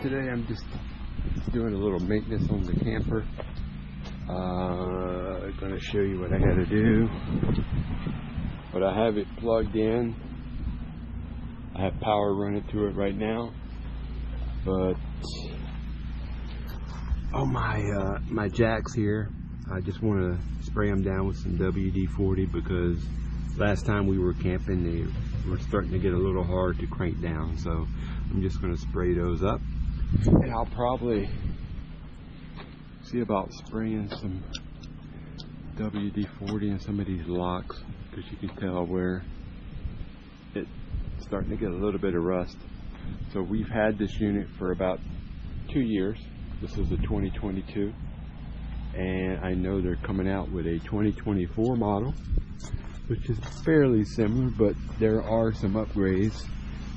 today I'm just doing a little maintenance on the camper. Going to show you what I got to do. But I have it plugged in. I have power running to it right now. But oh, my jacks here, I just want to spray them down with some WD-40 because last time we were camping they were starting to get a little hard to crank down. So I'm just going to spray those up, and I'll probably see about spraying some WD-40 in some of these locks, because you can tell where it's starting to get a little bit of rust. So we've had this unit for about 2 years. This is a 2022, and I know they're coming out with a 2024 model, which is fairly similar, but there are some upgrades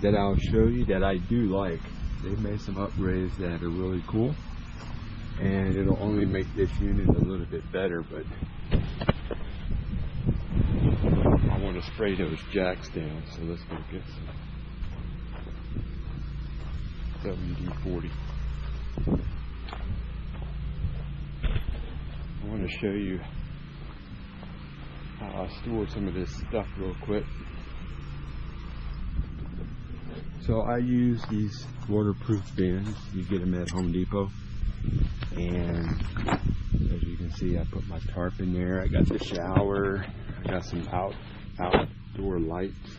that I'll show you that I do like. They've made some upgrades that are really cool, and it'll only make this unit a little bit better. But I want to spray those jacks down, so let's go get some WD-40. I want to show you how I store some of this stuff real quick. So I use these waterproof bins. You get them at Home Depot. And as you can see, I put my tarp in there. I got the shower. I got some outdoor lights.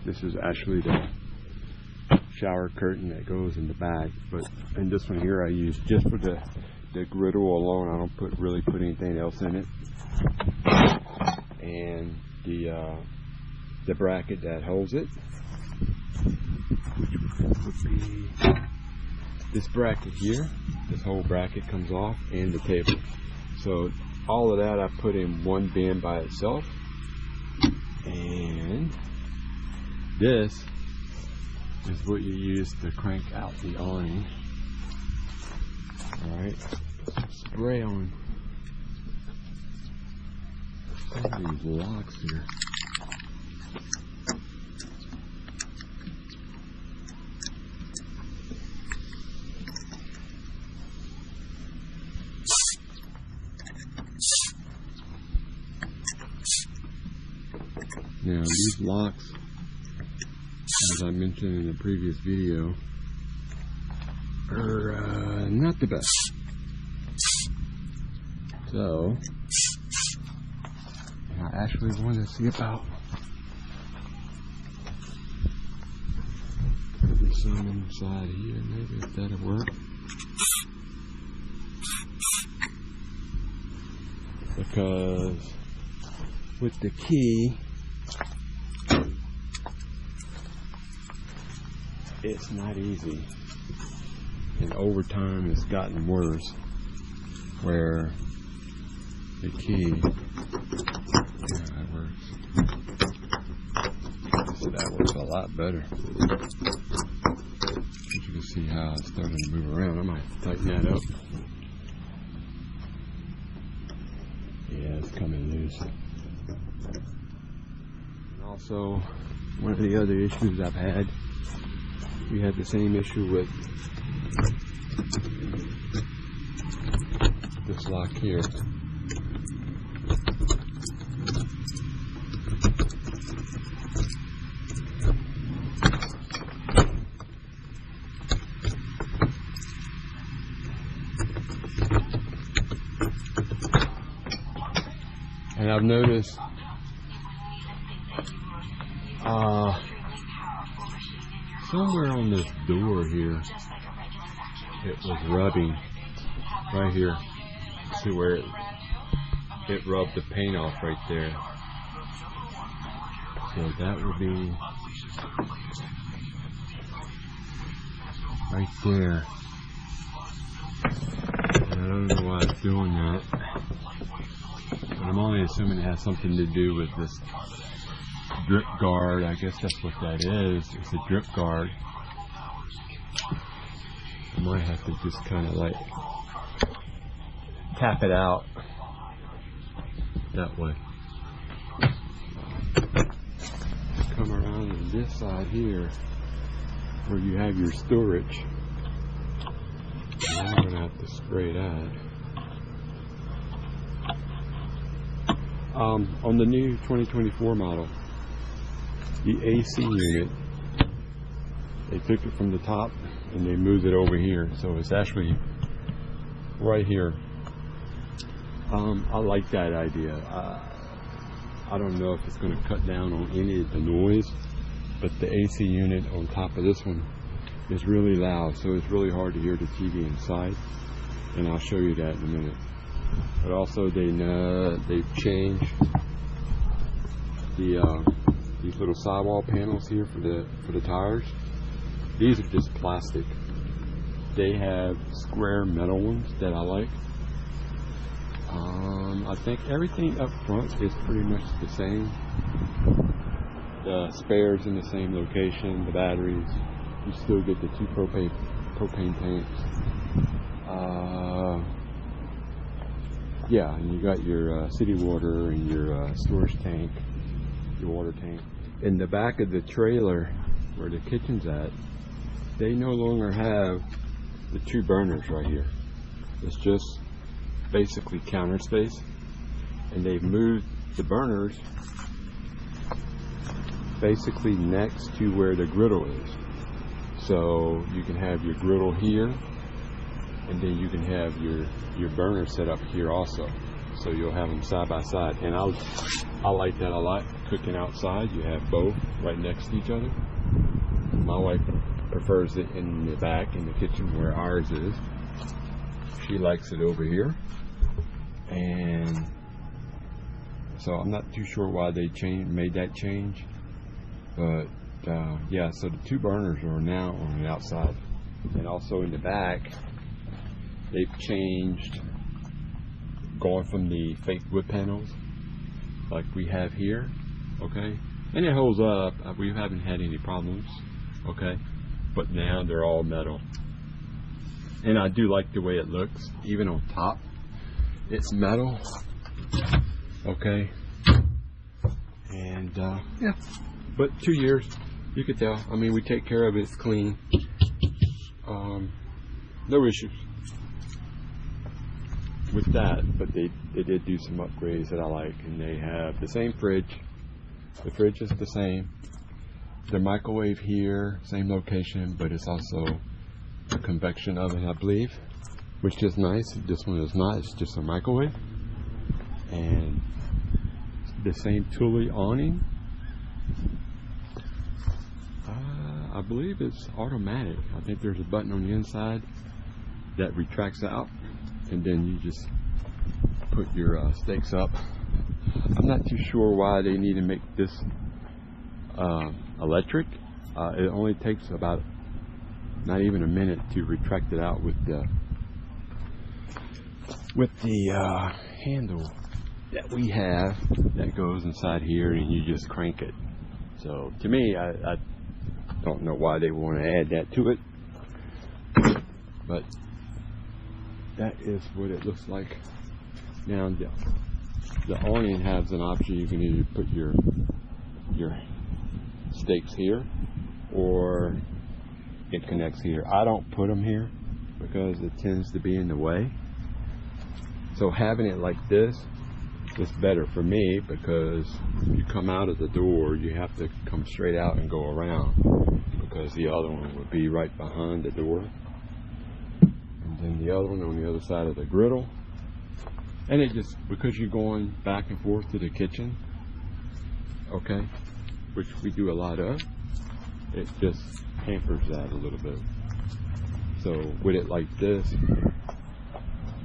This is actually the shower curtain that goes in the back. And this one here I use just for the griddle alone. I don't really put anything else in it. And the bracket that holds it, which would be this bracket here. This whole bracket comes off, and the table. So all of that I put in one bin by itself. And this is what you use to crank out the awning. Alright, spray on some of these locks here. Now these locks, as I mentioned in the previous video, are not the best. So I actually want to see about putting some inside here, maybe if that'll work. Because with the key, it's not easy, and over time it's gotten worse, where the key, yeah, that works. So that works a lot better. You can see how it's starting to move around. I might tighten that up. Yeah, it's coming loose. And also, one of the other issues I've had, we had the same issue with this lock here. And I've noticed somewhere on this door here, it was rubbing right here. See where it rubbed the paint off right there. So that would be right there. And I don't know why it's doing that, but I'm only assuming it has something to do with this drip guard. I guess that's what that is. It's a drip guard. I might have to just kind of like tap it out that way. Come around on this side here where you have your storage. have to spray that. On the new 2024 model, the AC unit, they took it from the top and they moved it over here, so it's actually right here. I like that idea. I don't know if it's going to cut down on any of the noise, but the AC unit on top of this one is really loud, so it's really hard to hear the TV inside, and I'll show you that in a minute. But also they've changed these little sidewall panels here for the tires. These are just plastic. They have square metal ones that I like. I think everything up front is pretty much the same. The spares in the same location, the batteries. You still get the 2 propane tanks. Yeah, and you got your city water and your storage tank, your water tank. In the back of the trailer where the kitchen's at, they no longer have the 2 burners right here. It's just basically counter space, and they've moved the burners basically next to where the griddle is. So you can have your griddle here, and then you can have your burner set up here also. So you'll have them side by side, and I like that a lot. Cooking outside, you have both right next to each other. My wife prefers it in the back in the kitchen where ours is. She likes it over here, and so I'm not too sure why they made that change, but yeah, so the 2 burners are now on the outside, and also in the back they've changed, going from the fake wood panels like we have here, okay, and it holds up. We haven't had any problems, okay, but now they're all metal, and I do like the way it looks. Even on top it's metal, okay, and yeah, but 2 years, you could tell. I mean, we take care of it, it's clean, no issues with that. But they did do some upgrades that I like, and they have the same fridge. The fridge is the same. The microwave here, same location, but it's also a convection oven, I believe, which is nice. This one is not, it's just a microwave. And the same Thule awning. I believe it's automatic. I think there's a button on the inside that retracts out, and then you just put your steaks up. I'm not too sure why they need to make this electric. It only takes about not even a minute to retract it out with the handle that we have that goes inside here, and you just crank it. So to me, I don't know why they want to add that to it, but that is what it looks like. Now the awning has an option. You can either put your steaks here, or it connects here. I don't put them here because it tends to be in the way. So having it like this is better for me, because when you come out of the door, you have to come straight out and go around, because the other one would be right behind the door, and then the other one on the other side of the griddle. And it just, because you're going back and forth to the kitchen, okay, which we do a lot of, it just hampers that a little bit. So with it like this,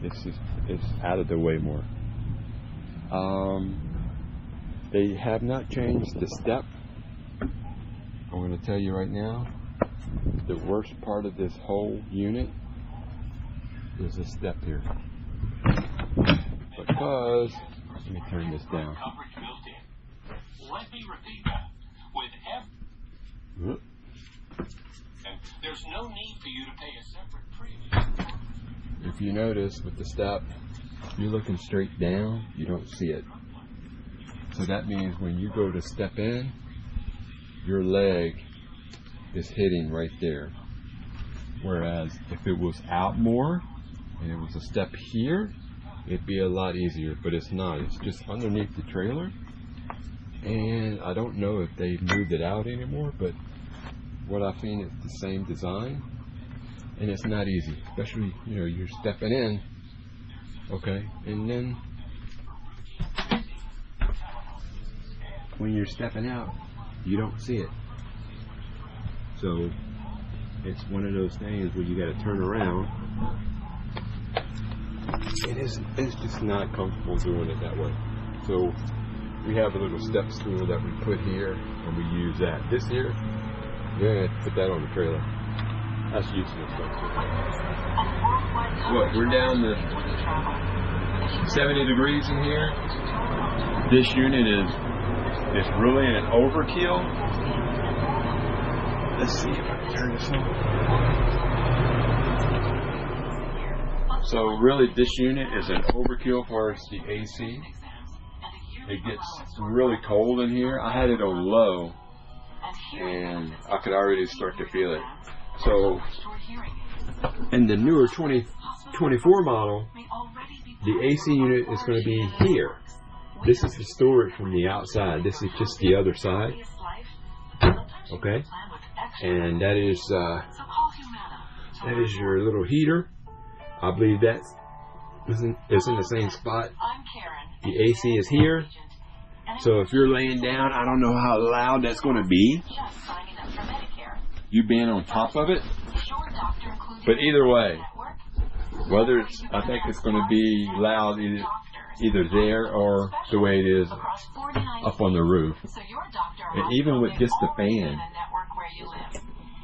it's out of the way more. They have not changed the step. I'm going to tell you right now, the worst part of this whole unit is the step here. Because, let me turn this down. Let me repeat that. With there's no need for you to pay a separate premium. If you notice with the step, you're looking straight down, you don't see it. So that means when you go to step in, your leg is hitting right there. Whereas if it was out more, and it was a step here, it'd be a lot easier, but it's not. It's just underneath the trailer, and I don't know if they moved it out anymore, but what I've seen is the same design, and it's not easy, especially, you know, you're stepping in, okay, and then when you're stepping out, you don't see it. So it's one of those things where you got to turn around. It's just not comfortable doing it that way. So we have a little step stool that we put here, and we use that. This here, yeah, put that on the trailer. That's useless stuff too. Look, we're down to 70 degrees in here. This unit is really an overkill. Let's see if I can turn this on. So really, this unit is an overkill for the AC. It gets really cold in here. I had it on low, and I could already start to feel it. So in the newer 2024 model, the AC unit is going to be here. This is the storage from the outside. This is just the other side. Okay, and that is your little heater. I believe that is in the same spot. The AC is here. So if you're laying down, I don't know how loud that's going to be, you being on top of it. But either way, whether it's, I think it's going to be loud either there or the way it is up on the roof. And even with just the fan.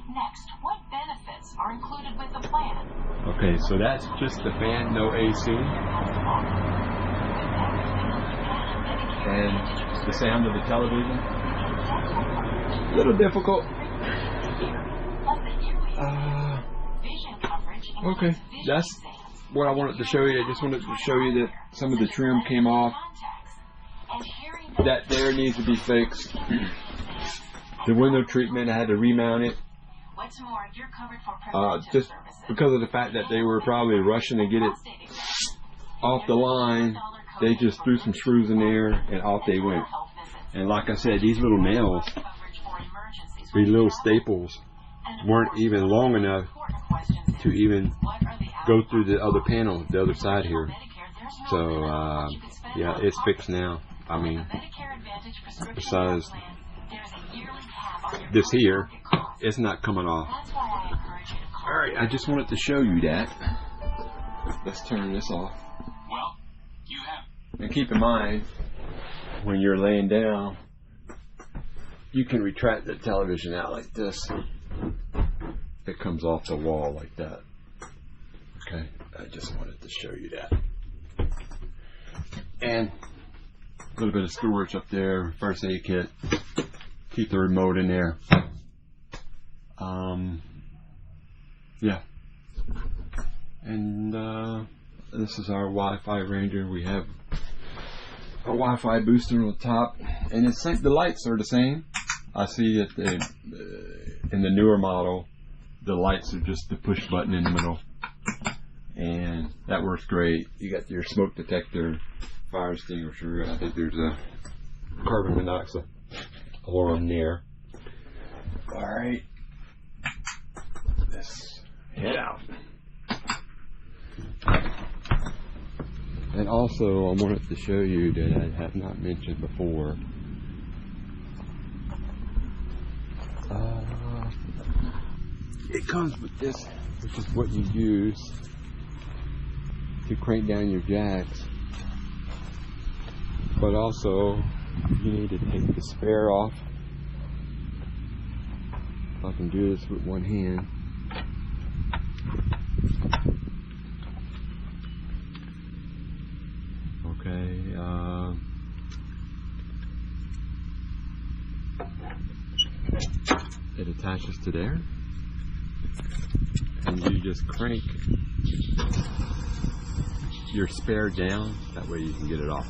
Next, what benefits are included with the plan? Okay, so that's just the fan, no AC. And the sound of the television. A little difficult. Okay, that's what I wanted to show you. I just wanted to show you that some of the trim came off. That there needs to be fixed. The window treatment, I had to remount it. Just because of the fact that they were probably rushing to get it off the line, they just threw some screws in there and off they went. And like I said, these little nails, these little staples, weren't even long enough to even go through the other panel, the other side here. So yeah, it's fixed now. I mean, besides this here, it's not coming off. Alright, I just wanted to show you that. Let's turn this off. Well, you have. And keep in mind, when you're laying down, you can retract the television out like this. It comes off the wall like that. Okay, I just wanted to show you that. And a little bit of storage up there, first aid kit. Keep the remote in there. Yeah. And this is our Wi-Fi Ranger. We have a Wi-Fi booster on the top, and it's the lights are the same. I see that in the newer model, the lights are just the push button in the middle, and that works great. You got your smoke detector, fire extinguisher. I think there's a carbon monoxide alarm there. All right, let's head out. And also, I wanted to show you that I have not mentioned before. It comes with this, which is what you use to crank down your jacks. But also, you need to take the spare off. If I can do this with one hand. Okay, it attaches to there, and you just crank your spare down, that way you can get it off.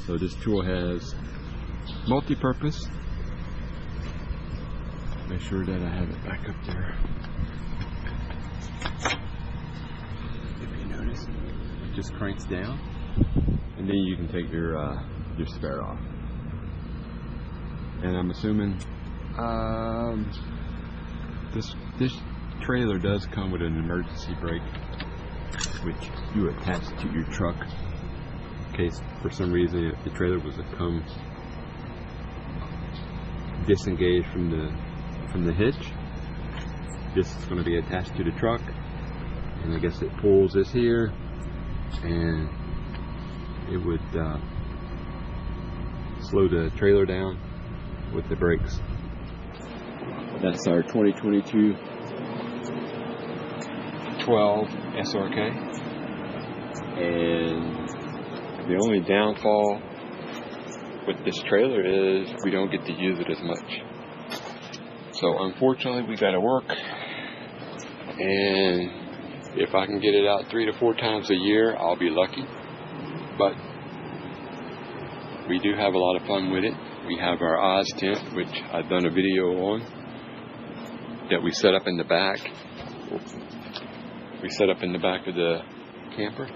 So this tool has multi-purpose. Make sure that I have it back up there. just cranks down, and then you can take your spare off. And I'm assuming this trailer does come with an emergency brake, which you attach to your truck in case for some reason if the trailer was to come disengaged from the hitch. This is going to be attached to the truck, and I guess it pulls this here, and it would slow the trailer down with the brakes. That's our 2022 12 SRK, and the only downfall with this trailer is we don't get to use it as much. So unfortunately we got to work, and if I can get it out 3 to 4 times a year, I'll be lucky. But we do have a lot of fun with it. We have our Oz tent, which I've done a video on, that we set up in the back. We set up in the back of the camper.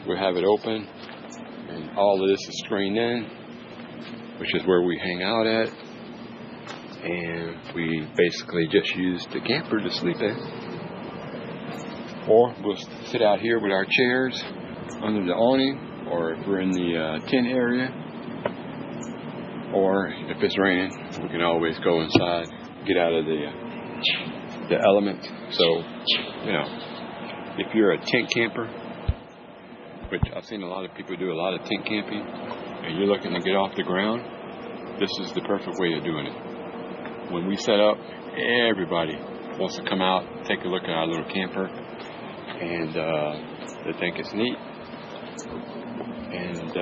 We have it open, and all of this is screened in, which is where we hang out at. And we basically just use the camper to sleep in. Or we'll sit out here with our chairs under the awning, or if we're in the tent area, or if it's raining, we can always go inside, get out of the element. So, you know, if you're a tent camper, which I've seen a lot of people do a lot of tent camping, and you're looking to get off the ground, this is the perfect way of doing it. When we set up, everybody wants to come out, take a look at our little camper, and they think it's neat. And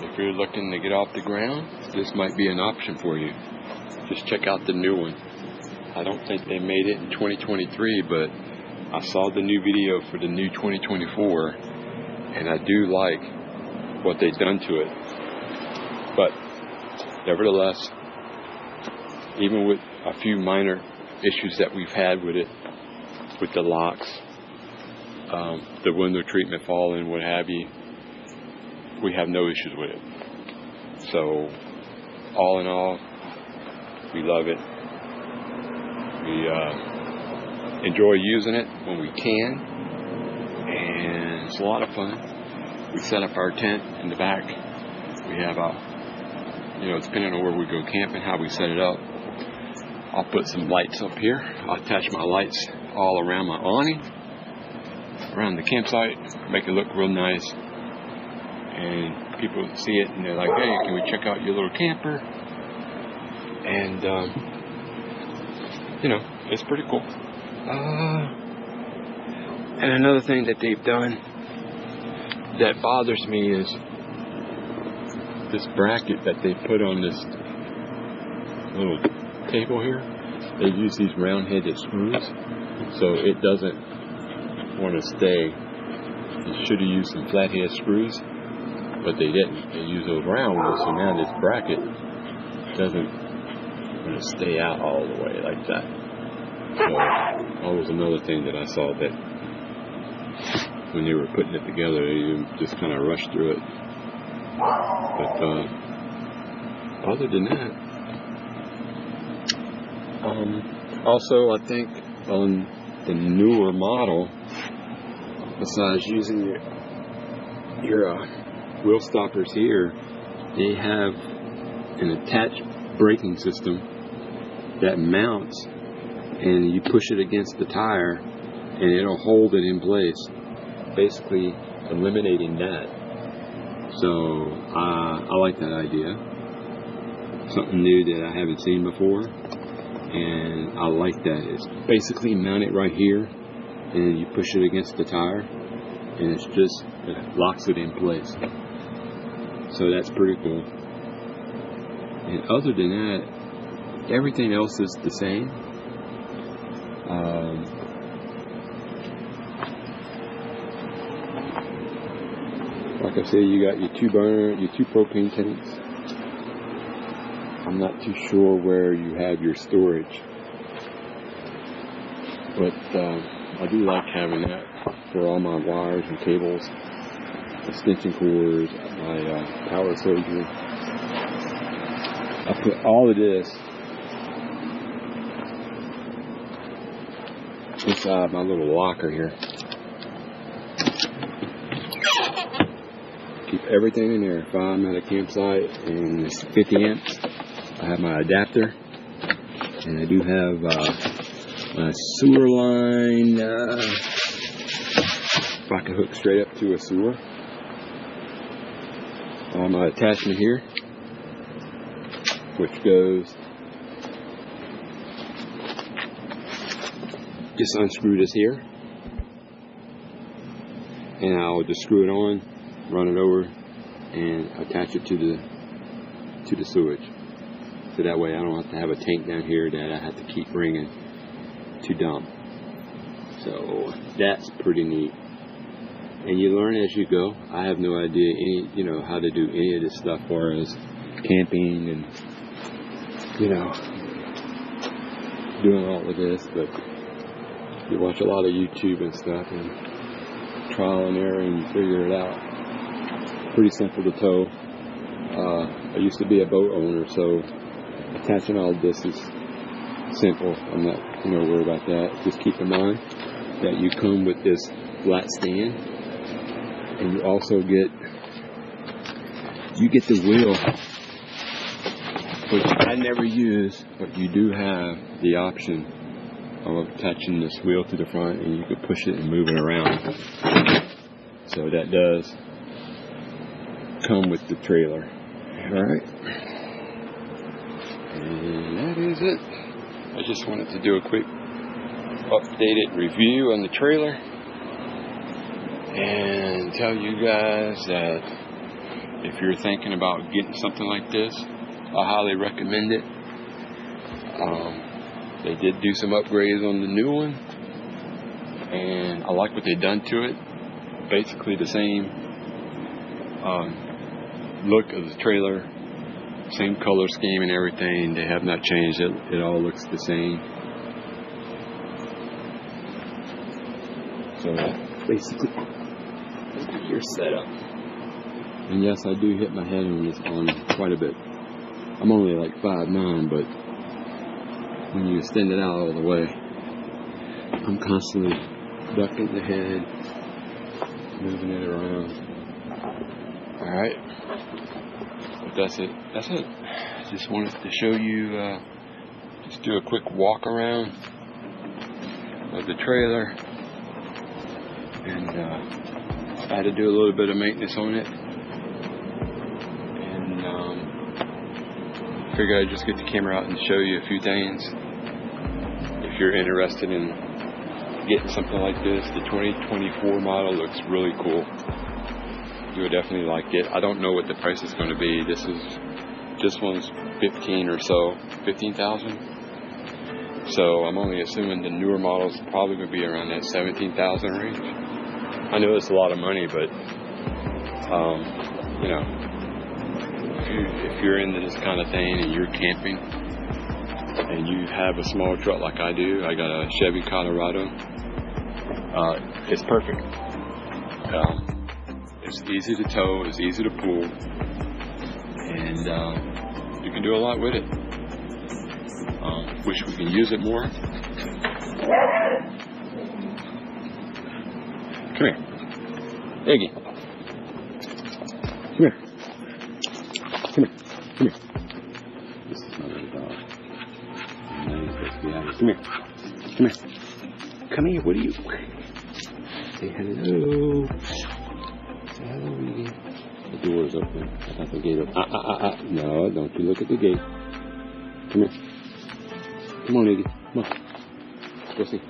if you're looking to get off the ground, this might be an option for you. Just check out the new one. I don't think they made it in 2023, but I saw the new video for the new 2024, and I do like what they've done to it. But nevertheless, even with a few minor issues that we've had with it, with the locks, the window treatment falling, what have you, we have no issues with it. So, all in all, we love it. We enjoy using it when we can, and it's a lot of fun. We set up our tent in the back. We have depending on where we go camping, how we set it up. I'll put some lights up here. I'll attach my lights all around my awning, around the campsite, make it look real nice. And people see it and they're like, hey, can we check out your little camper? And, it's pretty cool. And another thing that they've done that bothers me is this bracket that they put on this little table here. They use these round-headed screws, so it doesn't want to stay. They should have used some flathead screws, but they didn't. They used those round ones, so now this bracket doesn't want to stay out all the way like that. So that was another thing that I saw, that when they were putting it together, they just kind of rushed through it. But other than that, also I think on the newer model, besides using your wheel stoppers here, they have an attached braking system that mounts, and you push it against the tire and it'll hold it in place, basically eliminating that. So I like that idea. Something new that I haven't seen before, and I like that. It's basically mounted right here, and you push it against the tire, and it locks it in place. So that's pretty cool. And other than that, everything else is the same. Like I said, you got your 2 burner, your 2 propane tanks. I'm not too sure where you have your storage, but I do like having that for all my wires and cables, extension cords, my power surgery. I put all of this inside my little locker here. Keep everything in there. If I'm at a campsite and it's 50 amps, I have my adapter, and I do have my sewer line. If I can hook straight up to a sewer. My attachment here, which goes. Just unscrew this here, and I'll just screw it on, run it over, and attach it to the sewage. So that way I don't have to have a tank down here that I have to keep bringing to dump. So that's pretty neat. And you learn as you go. I have no idea how to do any of this stuff as far as camping and doing all of this, but you watch a lot of YouTube and stuff and trial and error and you figure it out. Pretty simple to tow. I used to be a boat owner, so attaching all of this is simple. I'm not worried about that. Just keep in mind that you come with this flat stand, and you also get the wheel, which I never use, but you do have the option of attaching this wheel to the front, and you can push it and move it around. So that does come with the trailer. Alright. And that is it. I just wanted to do a quick updated review on the trailer and tell you guys that if you're thinking about getting something like this, I highly recommend it. They did do some upgrades on the new one, and I like what they've done to it. Basically the same look of the trailer, same color scheme and everything. They have not changed it. It all looks the same. So basically, your setup. And yes, I do hit my head on this on quite a bit. I'm only like 5'9", but when you extend it out all the way, I'm constantly ducking the head, moving it around. Alright, but that's it. Just wanted to show you, just do a quick walk around of the trailer, and I had to do a little bit of maintenance on it, and figured I'd just get the camera out and show you a few things. If you're interested in getting something like this, the 2024 model looks really cool. You would definitely like it. I don't know what the price is going to be. This one's 15 or so, 15,000. So I'm only assuming the newer models are probably going to be around that 17,000 range. I know it's a lot of money, but if you're into this kind of thing and you're camping and you have a small truck like I do, I got a Chevy Colorado. It's perfect. It's easy to tow, it's easy to pull, and you can do a lot with it. Wish we can use it more. Come here. Iggy. Come here. Come here. Come here. This is my little dog. Come here. Come here. Come here. What are you? Say hello. Say hello, Iggy. The door is open. I got the gate open. No, don't you look at the gate. Come here. Come on, Iggy. Come on. Go see.